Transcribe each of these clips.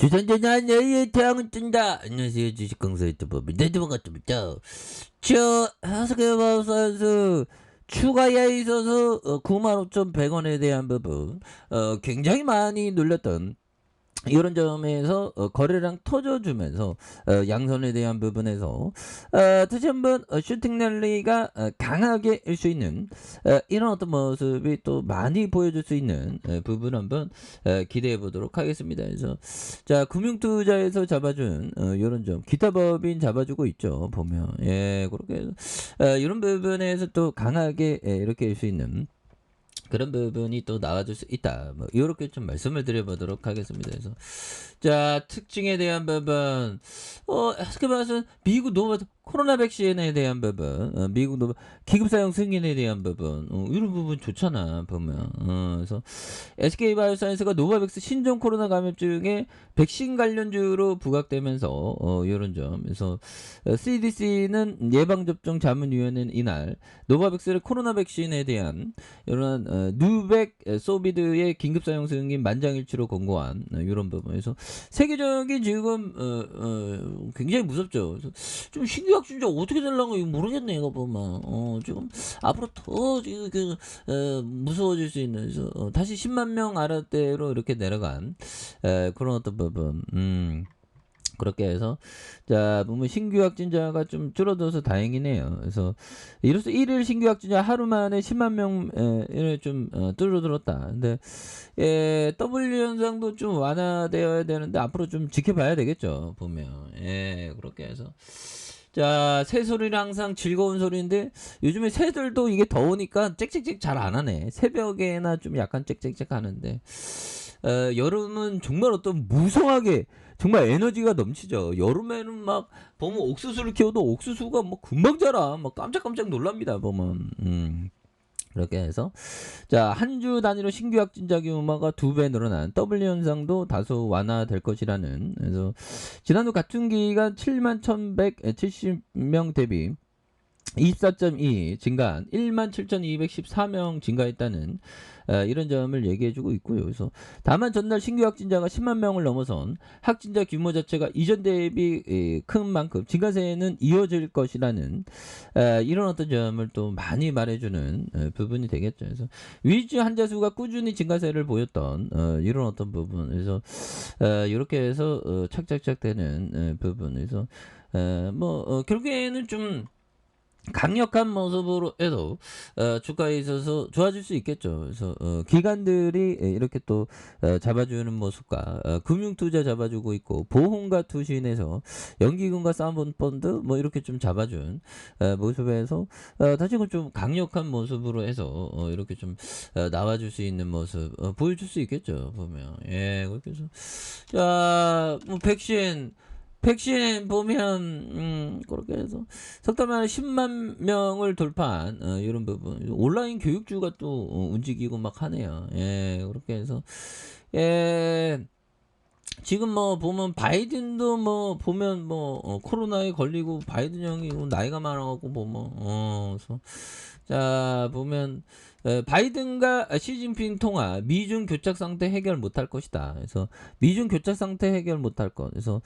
주선전자 내일 태양은 뜬다. 안녕하세요. 주식강사 유튜버 민대주방 같습니다. 하스케바 선수 추가에 있어서 95,100원에 대한 부분 굉장히 많이 눌렸던 이런 점에서 거래량 터져주면서 양선에 대한 부분에서 다시 한번 슈팅 랠리가 강하게 일 수 있는 이런 어떤 모습이 또 많이 보여줄 수 있는 부분 한번 기대해 보도록 하겠습니다. 그래서 자, 금융투자에서 잡아준 이런 점, 기타 법인 잡아주고 있죠. 보면 그렇게 해서 이런 부분에서 또 강하게 이렇게 일 수 있는 그런 부분이 또 나와줄 수 있다. 뭐 이렇게 좀 말씀을 드려보도록 하겠습니다. 그래서 자, 특징에 대한 부분, 어떻게 봐서 미국 노바 코로나 백신에 대한 부분, 미국 노바 기급 사용 승인에 대한 부분, 이런 부분 좋잖아 보면. 그래서 SK 바이오사이언스가 노바백스 신종 코로나 감염증에 백신 관련주로 부각되면서 이런 점. 그래서 CDC는 예방접종 자문위원회는 이날 노바백스의 코로나 백신에 대한 이런 뉴백 소비드의 긴급 사용 승인 만장일치로 권고한 이런 부분에서 세계적인 지금 굉장히 무섭죠. 그래서 좀 신규 확진자 어떻게 될랑가 모르겠네 이거 보면. 지금 앞으로 더 지금 무서워질 수 있는. 그래서 다시 10만 명 아래대로 이렇게 내려간 그런 어떤 부분. 그렇게 해서 자, 보면 신규 확진자가 좀 줄어들어서 다행이네요. 그래서 이로써 1일 신규 확진자 하루 만에 10만 명을 좀 줄어들었다. 근데 W 현상도 좀 완화되어야 되는데 앞으로 좀 지켜봐야 되겠죠. 보면 그렇게 해서 자, 새소리는 항상 즐거운 소리인데 요즘에 새들도 이게 더우니까 짹짹짹 잘 안 하네. 새벽에나 좀 약간 짹짹짹 하는데 여름은 정말 어떤 무성하게 정말 에너지가 넘치죠. 여름에는 막 보면 옥수수를 키워도 옥수수가 뭐 금방 자라. 막 깜짝깜짝 놀랍니다. 보면. 그렇게 해서 자, 한 주 단위로 신규 확진자 규모가 2배 늘어난 W 현상도 다소 완화될 것이라는. 그래서 지난주 같은 기간 71,170명 대비 24.2 증가한 17,214명 증가했다는 이런 점을 얘기해주고 있고요. 그래서 다만 전날 신규 확진자가 10만 명을 넘어선 확진자 규모 자체가 이전 대비 큰 만큼 증가세는 이어질 것이라는 이런 어떤 점을 또 많이 말해주는 부분이 되겠죠. 그래서 위주 환자 수가 꾸준히 증가세를 보였던 이런 어떤 부분. 그래서 이렇게 해서 착착착 되는 부분에서 결국에는 좀 강력한 모습으로 해도 주가에 있어서 좋아질 수 있겠죠. 그래서 기관들이 이렇게 또 잡아주는 모습과 금융투자 잡아주고 있고 보험과 투신에서 연기금과 사모펀드 뭐 이렇게 좀 잡아준 모습에서 다시금 좀 강력한 모습으로 해서 이렇게 좀 나와줄 수 있는 모습 보여줄 수 있겠죠. 보면 그렇게 해서 자, 뭐 백신 보면 그렇게 해서 석 달 만에 10만 명을 돌파한 이런 부분. 온라인 교육주가 또 움직이고 막 하네요. 그렇게 해서 지금 뭐 보면 바이든도 뭐 보면 코로나에 걸리고 바이든 형이 나이가 많아갖고 보면 그래서 자, 보면 바이든과 시진핑 통화 미중 교착 상태 해결 못할 것이다. 그래서 미중 교착 상태 해결 못할 것. 그래서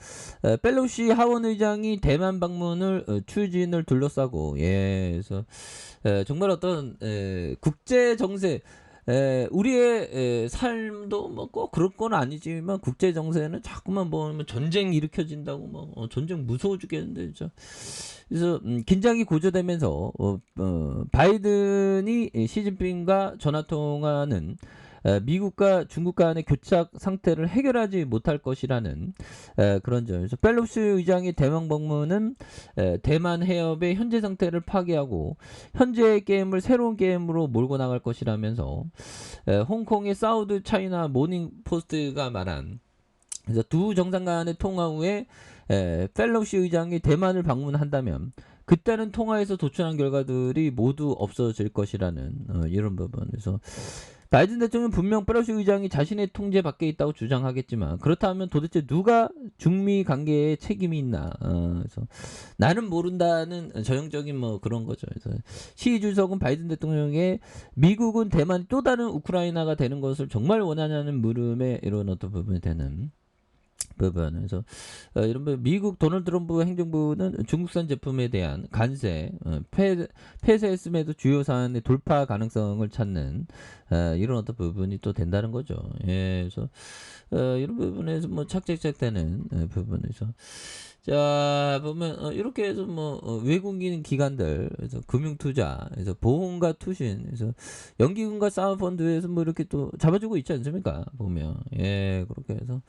펠로시 하원 의장이 대만 방문을 추진을 둘러싸고 그래서 정말 어떤 국제 정세 우리의 삶도 뭐 꼭 그럴 건 아니지만 국제 정세는 자꾸만 보면 전쟁 일으켜진다고 뭐 전쟁 무서워 죽겠는데 진짜. 그래서 긴장이 고조되면서 바이든이 시진핑과 전화 통화는 미국과 중국 간의 교착 상태를 해결하지 못할 것이라는 그런 점. 그래서 펠로시 의장의 대만 방문은 대만 해협의 현재 상태를 파괴하고 현재의 게임을 새로운 게임으로 몰고 나갈 것이라면서 홍콩의 사우드 차이나 모닝 포스트가 말한 그래서 두 정상 간의 통화 후에 펠로시 의장이 대만을 방문한다면 그때는 통화에서 도출한 결과들이 모두 없어질 것이라는 이런 부분. 그래서 바이든 대통령은 분명 펠로시 의장이 자신의 통제 밖에 있다고 주장하겠지만 그렇다면 도대체 누가 중미 관계에 책임이 있나? 그래서 나는 모른다는 전형적인 뭐 그런 거죠. 그래서 시 주석은 바이든 대통령의 미국은 대만이 또 다른 우크라이나가 되는 것을 정말 원하냐는 물음에 이런 어떤 부분이 되는 부분에서 이런 미국 도널드 트럼프 행정부는 중국산 제품에 대한 관세 폐쇄했음에도 주요 사안의 돌파 가능성을 찾는 이런 어떤 부분이 또 된다는 거죠. 예, 그래서 이런 부분에서 뭐 착착착되는 부분에서 자 보면 이렇게 해서 뭐 외국인 기관들 그래서 금융투자 그래서 보험과 투신 그래서 연기금과 사모펀드에서 뭐 이렇게 또 잡아주고 있지 않습니까 보면 예 그렇게 해서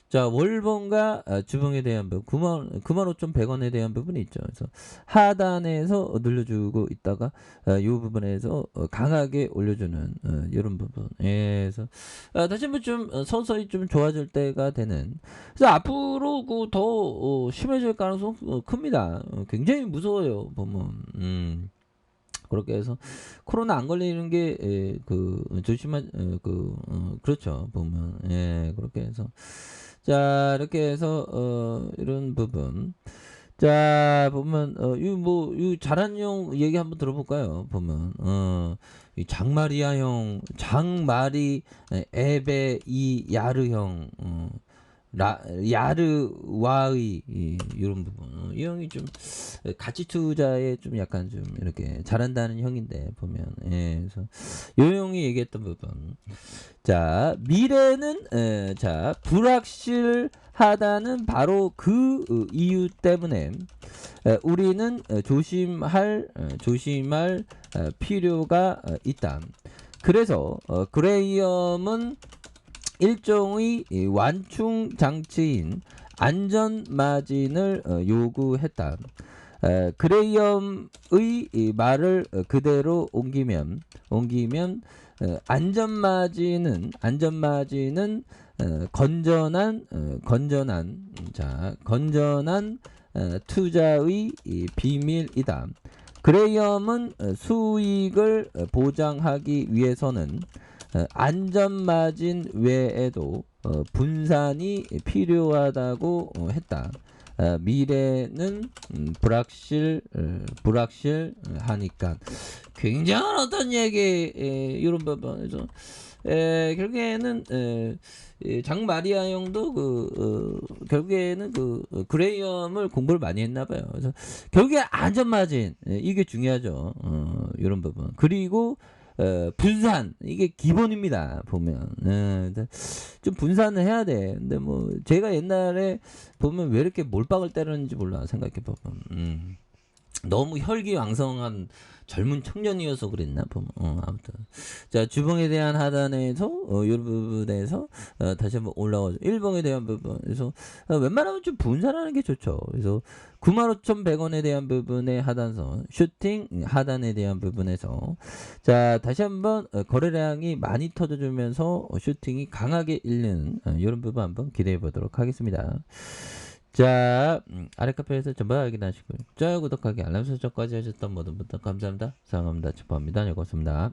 자 월봉과 주봉에 대한 부분 9만 5,100원에 대한 부분이 있죠. 그래서 하단에서 늘려주고 있다가 이 부분에서 강하게 올려주는 이런 부분. 예, 그래서 다시 한번 좀 서서히 좀 좋아질 때가 되는. 그래서 앞으로 더 심해질 가능성 큽니다. 굉장히 무서워요 보면. 그렇게 해서 코로나 안 걸리는 게 조심한 그렇죠 보면 예 그렇게 해서 자 이렇게 해서 이런 부분 자 보면 이 자란용 얘기 한번 들어볼까요 보면 이 장마리 에베 이 야르형 야르와의 이런 부분 이 형이 좀 가치 투자에 좀 약간 좀 이렇게 잘한다는 형인데 보면 예, 그래서 요 형이 얘기했던 부분 자 미래는 자 불확실하다는 바로 그 이유 때문에 우리는 조심할 필요가 있다. 그래서 그레이엄은 일종의 완충 장치인 안전 마진을 요구했다. 그레이엄의 말을 그대로 옮기면 안전 마진은 건전한 투자의 비밀이다. 그레이엄은 수익을 보장하기 위해서는 안전마진 외에도 분산이 필요하다고 했다. 미래는 불확실하니까 굉장한 어떤 얘기 이런 부분에서 결국에는 장 마리아 형도 결국에는 그레이엄을 공부를 많이 했나 봐요. 그래서 결국에 안전마진 이게 중요하죠. 이런 부분 그리고 분산 이게 기본입니다 보면 좀 분산을 해야 돼. 근데 뭐 제가 옛날에 보면 왜 이렇게 몰빵을 때렸는지 몰라 생각해 보면 너무 혈기왕성한 젊은 청년이어서 그랬나 보면 아무튼 자 주봉에 대한 하단에서 이 부분에서 다시 한번 올라가죠. 일봉에 대한 부분에서 웬만하면 좀 분산하는 게 좋죠. 그래서 95,100원에 대한 부분의 하단선 슈팅 하단에 대한 부분에서 자 다시 한번 거래량이 많이 터져주면서 슈팅이 강하게 읽는 이런 부분 한번 기대해 보도록 하겠습니다. 자 아래 카페에서 전부 확인하시고요. 좋아요 구독하기 알람 설정까지 하셨던 모든 분들 감사합니다. 사랑합니다. 축복합니다. 고맙습니다.